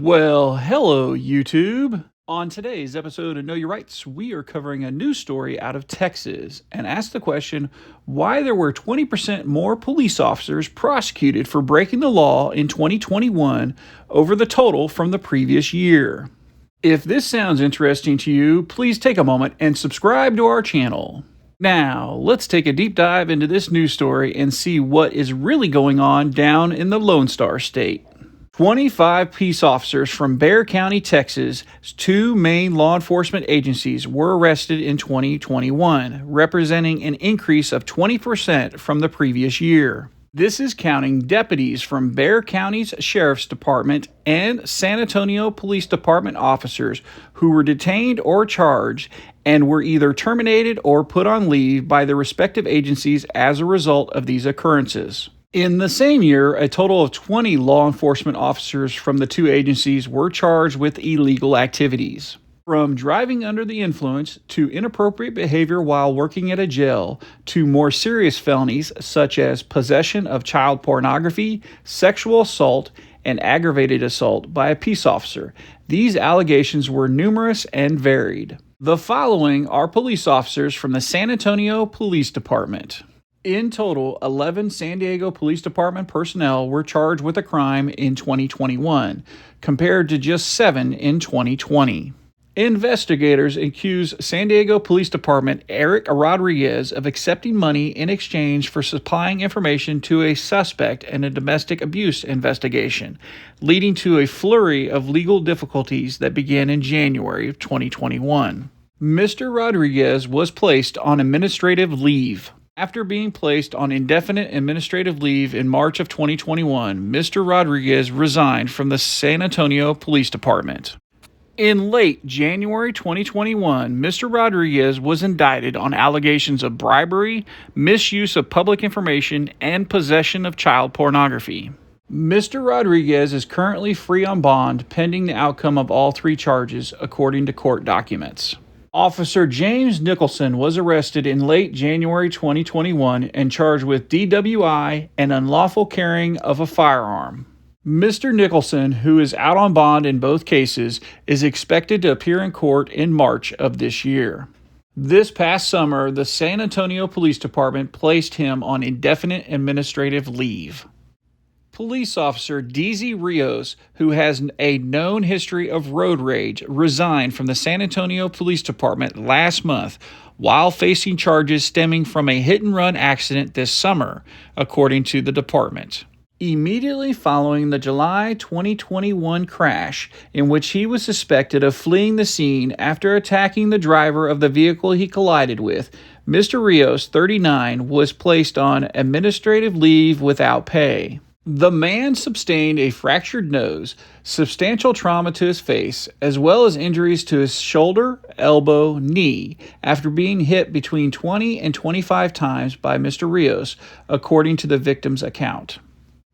Well, hello, YouTube. On today's episode of Know Your Rights, we are covering a news story out of Texas and ask the question why there were 20% more police officers prosecuted for breaking the law in 2021 over the total from the previous year. If this sounds interesting to you, please take a moment and subscribe to our channel. Now, let's take a deep dive into this news story and see what is really going on down in the Lone Star State. 25 peace officers from Bexar County, Texas, two main law enforcement agencies, were arrested in 2021, representing an increase of 20% from the previous year. This is counting deputies from Bexar County's Sheriff's Department and San Antonio Police Department officers who were detained or charged and were either terminated or put on leave by their respective agencies as a result of these occurrences. In the same year, a total of 20 law enforcement officers from the two agencies were charged with illegal activities. From driving under the influence to inappropriate behavior while working at a jail to more serious felonies such as possession of child pornography, sexual assault, and aggravated assault by a peace officer, these allegations were numerous and varied. The following are police officers from the San Antonio Police Department. In total, 11 San Diego Police Department personnel were charged with a crime in 2021, compared to just 7 in 2020. Investigators accuse San Diego Police Department Eric Rodriguez of accepting money in exchange for supplying information to a suspect in a domestic abuse investigation, leading to a flurry of legal difficulties that began in January of 2021. Mr. Rodriguez was placed on administrative leave. After being placed on indefinite administrative leave in March of 2021, Mr. Rodriguez resigned from the San Antonio Police Department. In late January 2021, Mr. Rodriguez was indicted on allegations of bribery, misuse of public information, and possession of child pornography. Mr. Rodriguez is currently free on bond pending the outcome of all three charges, according to court documents. Officer James Nicholson was arrested in late January 2021 and charged with DWI and unlawful carrying of a firearm. Mr. Nicholson, who is out on bond in both cases, is expected to appear in court in March of this year. This past summer, the San Antonio Police Department placed him on indefinite administrative leave. Police officer DZ Rios, who has a known history of road rage, resigned from the San Antonio Police Department last month while facing charges stemming from a hit-and-run accident this summer, according to the department. Immediately following the July 2021 crash, in which he was suspected of fleeing the scene after attacking the driver of the vehicle he collided with, Mr. Rios, 39, was placed on administrative leave without pay. The man sustained a fractured nose, substantial trauma to his face, as well as injuries to his shoulder, elbow, knee, after being hit between 20 and 25 times by Mr. Rios, according to the victim's account.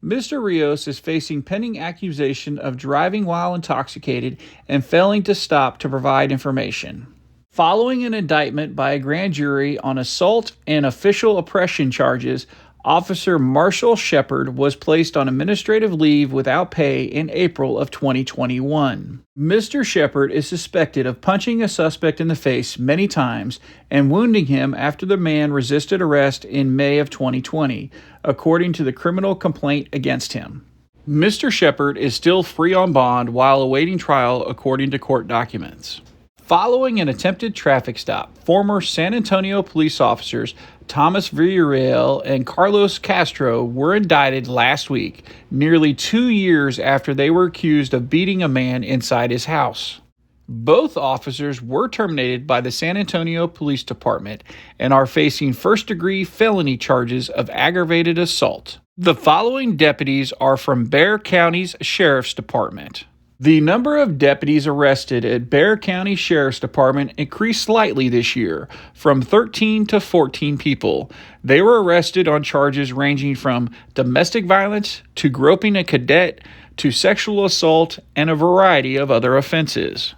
Mr. Rios is facing pending accusation of driving while intoxicated and failing to stop to provide information. Following an indictment by a grand jury on assault and official oppression charges, Officer Marshall Shepard was placed on administrative leave without pay in April of 2021. Mr. Shepard is suspected of punching a suspect in the face many times and wounding him after the man resisted arrest in May of 2020, according to the criminal complaint against him. Mr. Shepard is still free on bond while awaiting trial, according to court documents. Following an attempted traffic stop, former San Antonio police officers Thomas Virule and Carlos Castro were indicted last week, nearly 2 years after they were accused of beating a man inside his house. Both officers were terminated by the San Antonio Police Department and are facing first-degree felony charges of aggravated assault. The following deputies are from Bexar County's Sheriff's Department. The number of deputies arrested at Bexar County Sheriff's Department increased slightly this year, from 13 to 14 people. They were arrested on charges ranging from domestic violence to groping a cadet to sexual assault and a variety of other offenses.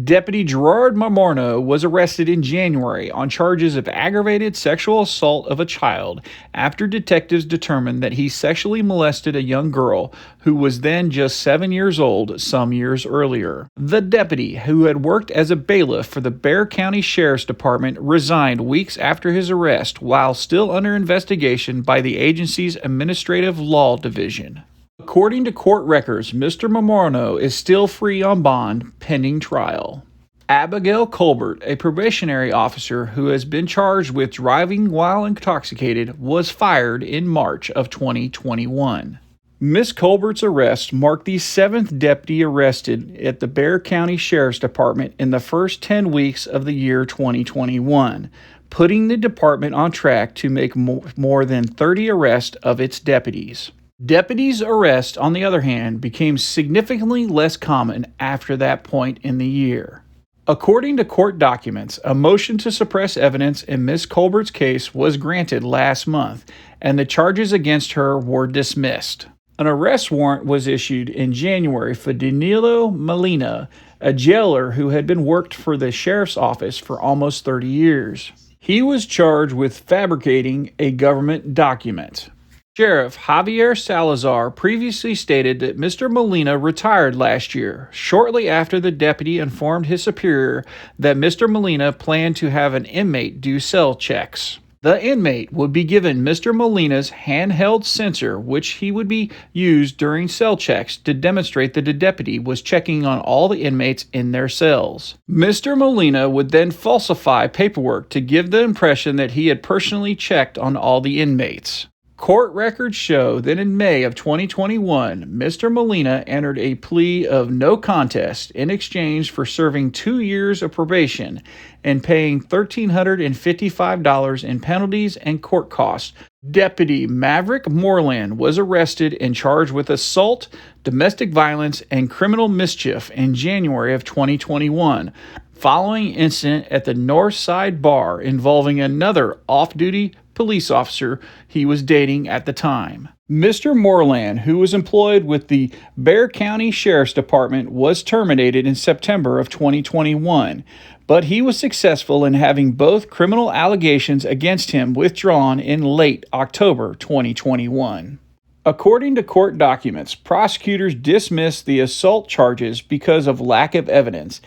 Deputy Gerard Mamorno was arrested in January on charges of aggravated sexual assault of a child after detectives determined that he sexually molested a young girl who was then just 7 years old some years earlier. The deputy, who had worked as a bailiff for the Bexar County Sheriff's Department, resigned weeks after his arrest while still under investigation by the agency's Administrative Law Division. According to court records, Mr. Mamorno is still free on bond pending trial. Abigail Colbert, a probationary officer who has been charged with driving while intoxicated, was fired in March of 2021. Miss Colbert's arrest marked the 7th deputy arrested at the Bexar County Sheriff's Department in the first 10 weeks of the year 2021, putting the department on track to make more than 30 arrests of its deputies. Deputies' arrests, on the other hand, became significantly less common after that point in the year. According to court documents, a motion to suppress evidence in Ms. Colbert's case was granted last month, and the charges against her were dismissed. An arrest warrant was issued in January for Danilo Molina, a jailer who had been worked for the sheriff's office for almost 30 years. He was charged with fabricating a government document. Sheriff Javier Salazar previously stated that Mr. Molina retired last year, shortly after the deputy informed his superior that Mr. Molina planned to have an inmate do cell checks. The inmate would be given Mr. Molina's handheld sensor, which he would be used during cell checks to demonstrate that the deputy was checking on all the inmates in their cells. Mr. Molina would then falsify paperwork to give the impression that he had personally checked on all the inmates. Court records show that in May of 2021, Mr. Molina entered a plea of no contest in exchange for serving 2 years of probation and paying $1,355 in penalties and court costs. Deputy Maverick Moreland was arrested and charged with assault, domestic violence, and criminal mischief in January of 2021, following an incident at the North Side Bar involving another off-duty police officer he was dating at the time. Mr. Moreland, who was employed with the Bexar County Sheriff's Department, was terminated in September of 2021, but he was successful in having both criminal allegations against him withdrawn in late October 2021. According to court documents, prosecutors dismissed the assault charges because of lack of evidence,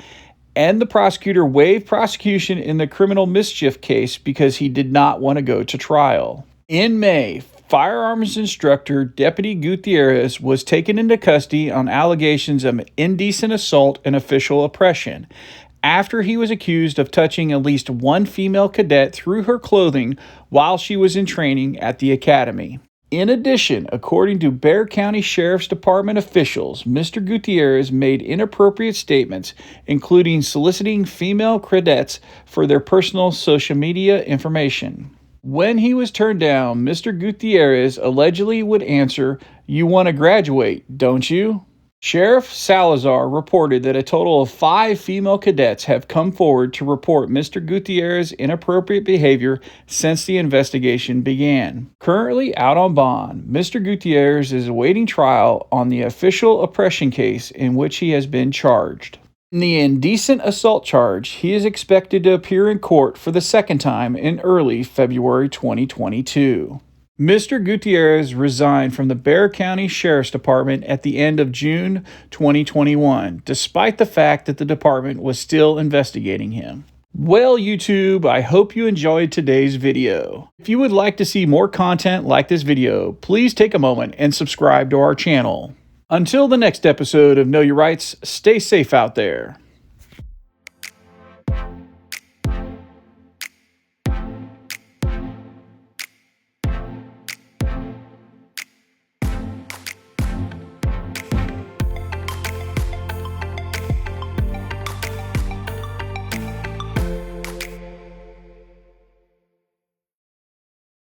and the prosecutor waived prosecution in the criminal mischief case because he did not want to go to trial. In May, firearms instructor Deputy Gutierrez was taken into custody on allegations of indecent assault and official oppression after he was accused of touching at least one female cadet through her clothing while she was in training at the academy. In addition, according to Bexar County Sheriff's Department officials, Mr. Gutierrez made inappropriate statements, including soliciting female cadets for their personal social media information. When he was turned down, Mr. Gutierrez allegedly would answer, "You want to graduate, don't you?" Sheriff Salazar reported that a total of 5 female cadets have come forward to report Mr. Gutierrez's inappropriate behavior since the investigation began. Currently out on bond, Mr. Gutierrez is awaiting trial on the official oppression case in which he has been charged. In the indecent assault charge, he is expected to appear in court for the second time in early February 2022. Mr. Gutierrez resigned from the Bexar County Sheriff's Department at the end of June 2021, despite the fact that the department was still investigating him. Well, YouTube, I hope you enjoyed today's video. If you would like to see more content like this video, please take a moment and subscribe to our channel. Until the next episode of Know Your Rights, stay safe out there.